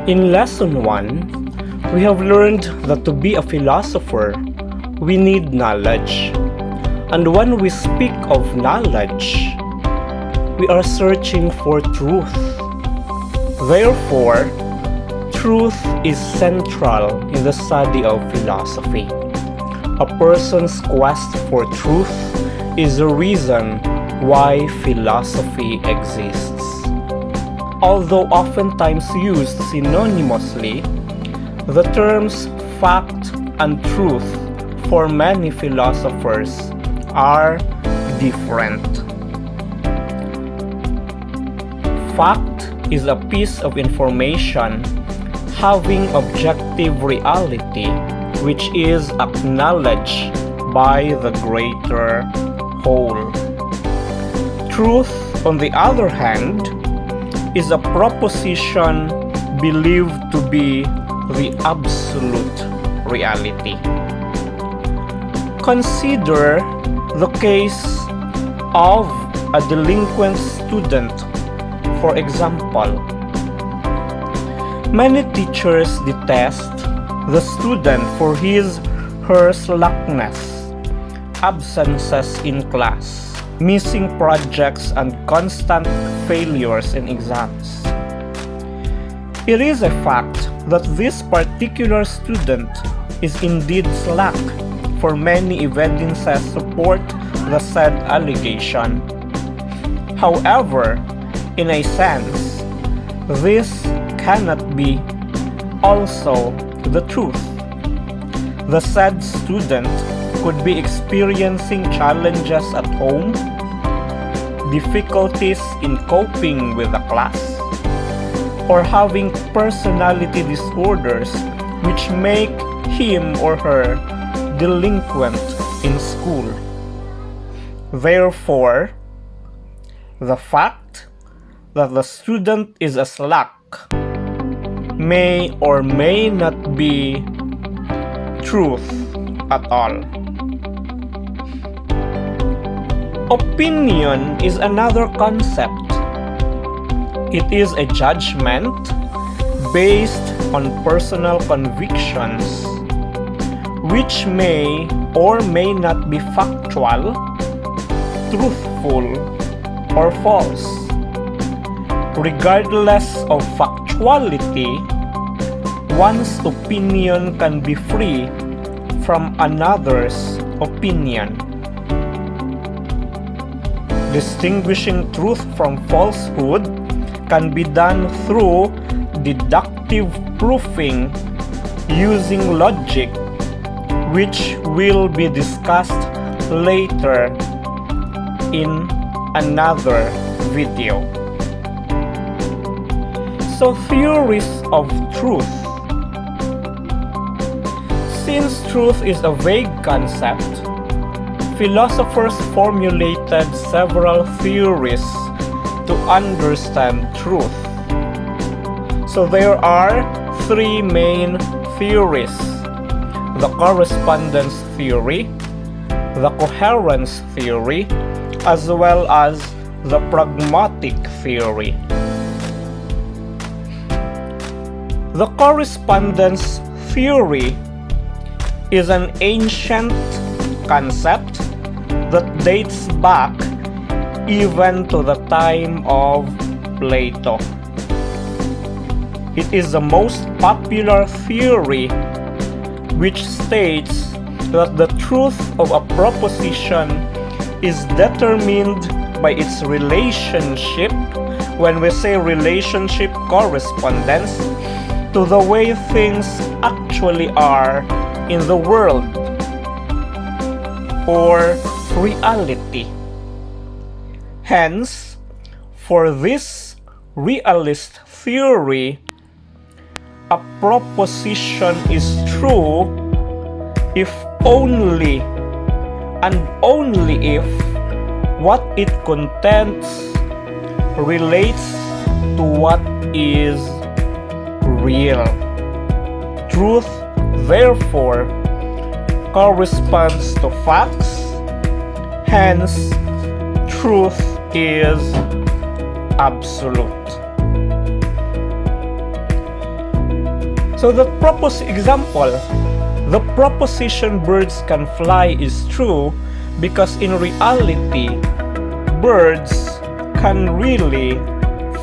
In Lesson 1, we have learned that to be a philosopher, we need knowledge. And when we speak of knowledge, we are searching for truth. Therefore, truth is central in the study of philosophy. A person's quest for truth is the reason why philosophy exists. Although oftentimes used synonymously, the terms fact and truth for many philosophers are different. Fact is a piece of information having objective reality which is acknowledged by the greater whole. Truth, on the other hand, is a proposition believed to be the absolute reality. Consider the case of a delinquent student, for example. Many teachers detest the student for her slackness, absences in class, missing projects, and constant failures in exams. It is a fact that this particular student is indeed slack, for many evidences support the said allegation. However, in a sense, this cannot be also the truth. The said student could be experiencing challenges at home, difficulties in coping with the class, or having personality disorders which make him or her delinquent in school. Therefore, the fact that the student is a slack may or may not be truth at all. Opinion is another concept. It is a judgment based on personal convictions, which may or may not be factual, truthful, or false. Regardless of factuality, one's opinion can be free from another's opinion. Distinguishing truth from falsehood can be done through deductive proofing using logic, which will be discussed later in another video. So, theories of truth. Since truth is a vague concept, philosophers formulated several theories to understand truth. So there are three main theories: the correspondence theory, the coherence theory, as well as the pragmatic theory. The correspondence theory is an ancient concept that dates back even to the time of Plato. It is the most popular theory, which states that the truth of a proposition is determined by its relationship. When we say relationship, correspondence to the way things actually are in the world, or reality. Hence, for this realist theory, a proposition is true if only and only if what it contains relates to what is real. Truth, therefore, corresponds to facts. Hence, truth is absolute. So the example, the proposition birds can fly is true because in reality, birds can really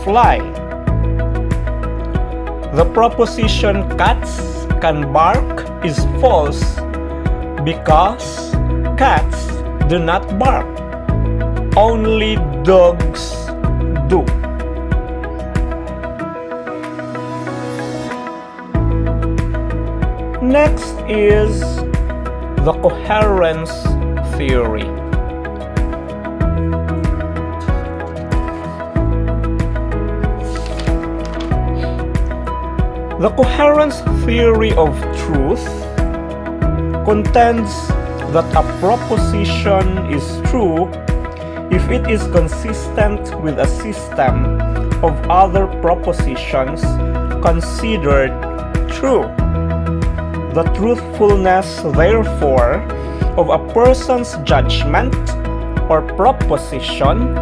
fly. The proposition cats can bark is false because cats do not bark. Only dogs do. Next is the coherence theory. The coherence theory of truth contends that a proposition is true if it is consistent with a system of other propositions considered true. The truthfulness, therefore, of a person's judgment or proposition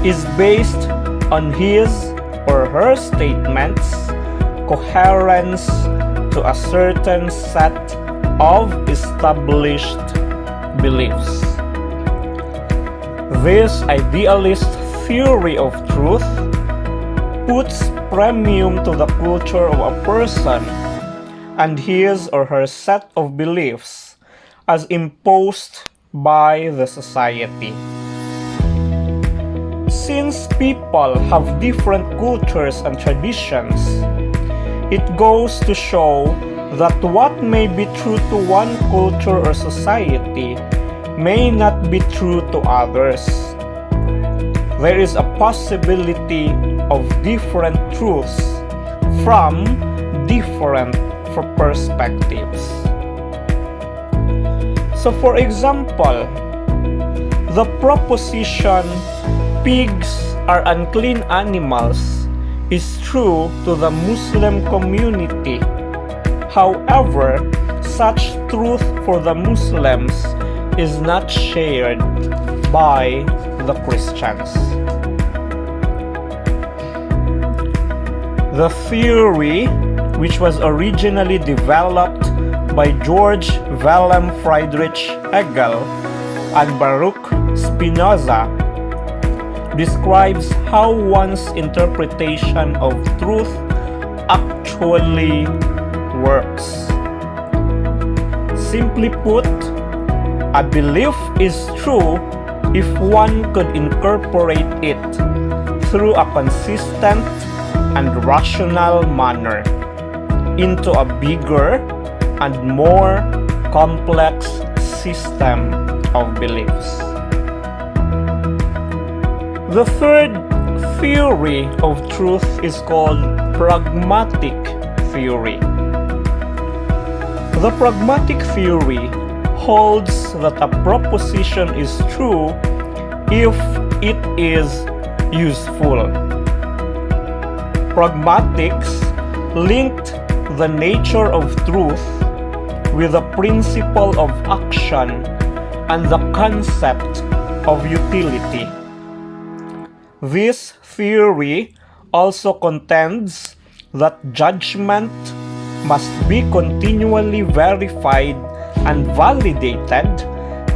is based on his or her statements' coherence to a certain set of established beliefs. This idealist theory of truth puts premium to the culture of a person and his or her set of beliefs as imposed by the society. Since people have different cultures and traditions, it goes to show that what may be true to one culture or society may not be true to others. There is a possibility of different truths from different perspectives. So for example, the proposition pigs are unclean animals is true to the Muslim community. However, such truth for the Muslims is not shared by the Christians. The theory, which was originally developed by George Wilhelm Friedrich Hegel and Baruch Spinoza, describes how one's interpretation of truth actually works. Simply put, a belief is true if one could incorporate it through a consistent and rational manner into a bigger and more complex system of beliefs. The third theory of truth is called pragmatic theory. The pragmatic theory holds that a proposition is true if it is useful. Pragmatics linked the nature of truth with the principle of action and the concept of utility. This theory also contends that judgment must be continually verified and validated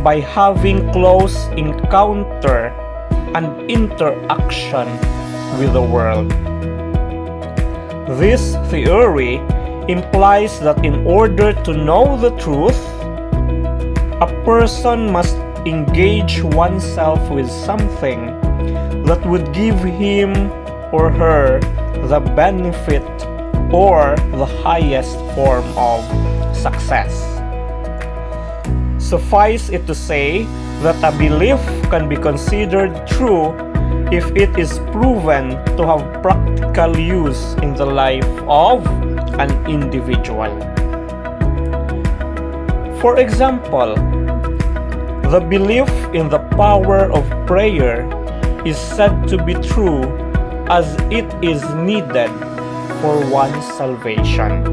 by having close encounter and interaction with the world. This theory implies that in order to know the truth, a person must engage oneself with something that would give him or her the benefit or the highest form of success. Suffice it to say that a belief can be considered true if it is proven to have practical use in the life of an individual. For example, the belief in the power of prayer is said to be true as it is needed for one's salvation.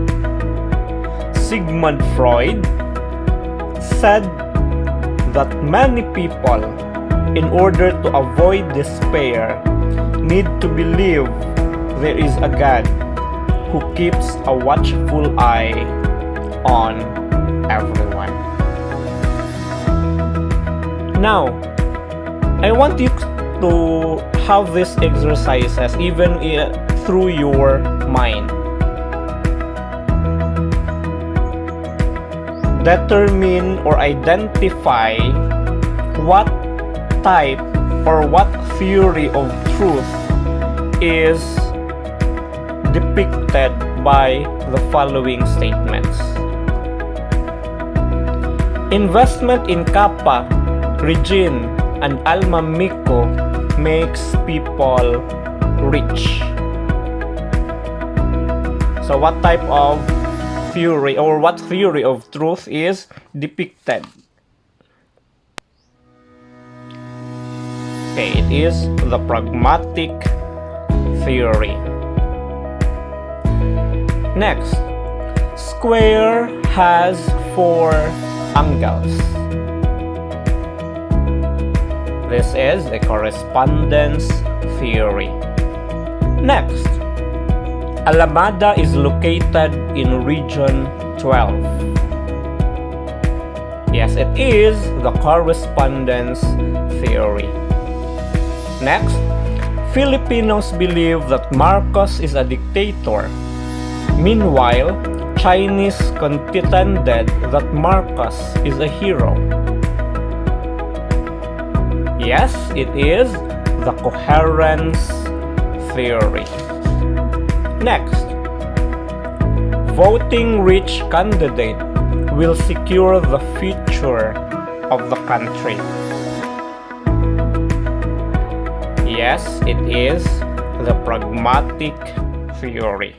Sigmund Freud said that many people, in order to avoid despair, need to believe there is a God who keeps a watchful eye on everyone. Now, I want you to have these exercises even through your mind. Determine or identify what type or what theory of truth is depicted by the following statements. Investment in Kappa, Regine, and Alma Miko makes people rich. So what type of theory or what theory of truth is depicted? Okay, it is the pragmatic theory. Next, square has 4 angles. This is a correspondence theory. Next, Alameda is located in region 12. Yes, it is the correspondence theory. Next, Filipinos believe that Marcos is a dictator. Meanwhile, Chinese contended that Marcos is a hero. Yes, it is the coherence theory. Next, voting rich candidate will secure the future of the country. Yes, it is the pragmatic theory.